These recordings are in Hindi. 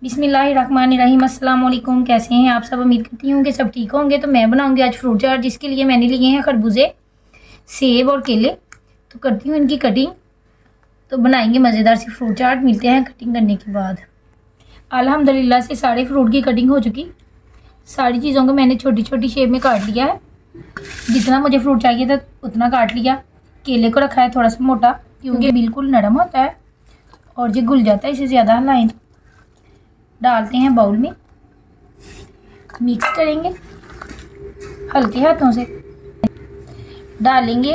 बिस्मिल्लाहिर्रहमानिर्रहीम। अस्सलाम वालेकुम। कैसे हैं आप सब? उम्मीद करती हूँ कि सब ठीक होंगे। तो मैं बनाऊंगी आज फ्रूट चाट, जिसके लिए मैंने लिए हैं खरबूजे, सेब और केले। तो करती हूँ इनकी कटिंग, तो बनाएंगे मज़ेदार सी फ्रूट चाट। मिलते हैं कटिंग करने के बाद। अल्हम्दुलिल्लाह से सारे फ्रूट की कटिंग हो चुकी। सारी चीज़ों को मैंने छोटी छोटी शेप में काट लिया है। जितना मुझे फ्रूट चाहिए था उतना काट लिया। केले को रखा है थोड़ा सा मोटा, क्योंकि बिल्कुल नरम होता है और ये घुल जाता है इसे ज़्यादा हिलाएं। डालते हैं बाउल में, मिक्स करेंगे हल्के हाथों से। डालेंगे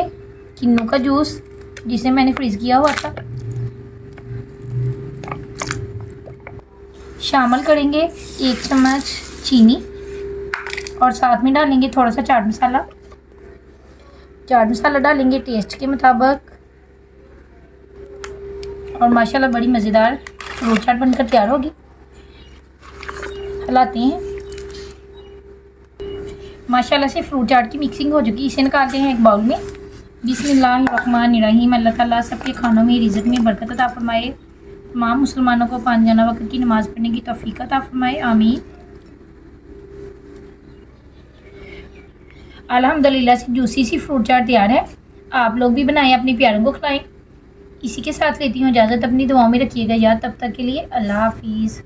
किन्नू का जूस, जिसे मैंने फ्रीज़ किया हुआ था। शामिल करेंगे 1 चम्मच चीनी और साथ में डालेंगे थोड़ा सा चाट मसाला। चाट मसाला डालेंगे टेस्ट के मुताबिक। और माशाल्लाह बड़ी मज़ेदार फ्रूट चाट बनकर तैयार होगी। हिलाते हैं। माशाल्लाह से फ्रूट चाट की मिक्सिंग हो चुकी। इसे निकालते हैं एक बाउल में। बिस्मिल्लाहिर्रहमानिर्रहीम। अल्लाह ताला सबके खानों में, रिज़्क़ में बरकत अता फरमाए। तमाम मुसलमानों को 5 जाना वक्त की नमाज़ पढ़ने की तौफीक अता फरमाए, आमीन। अल्हम्दुलिल्लाह से जूसी सी फ्रूट चाट तैयार है। आप लोग भी बनाएं, अपने प्यारों को खिलाएं। इसी के साथ लेती हूँ इजाज़त। अपनी दुआओं में रखिएगा याद। तब तक के लिए अल्लाह हाफिज़।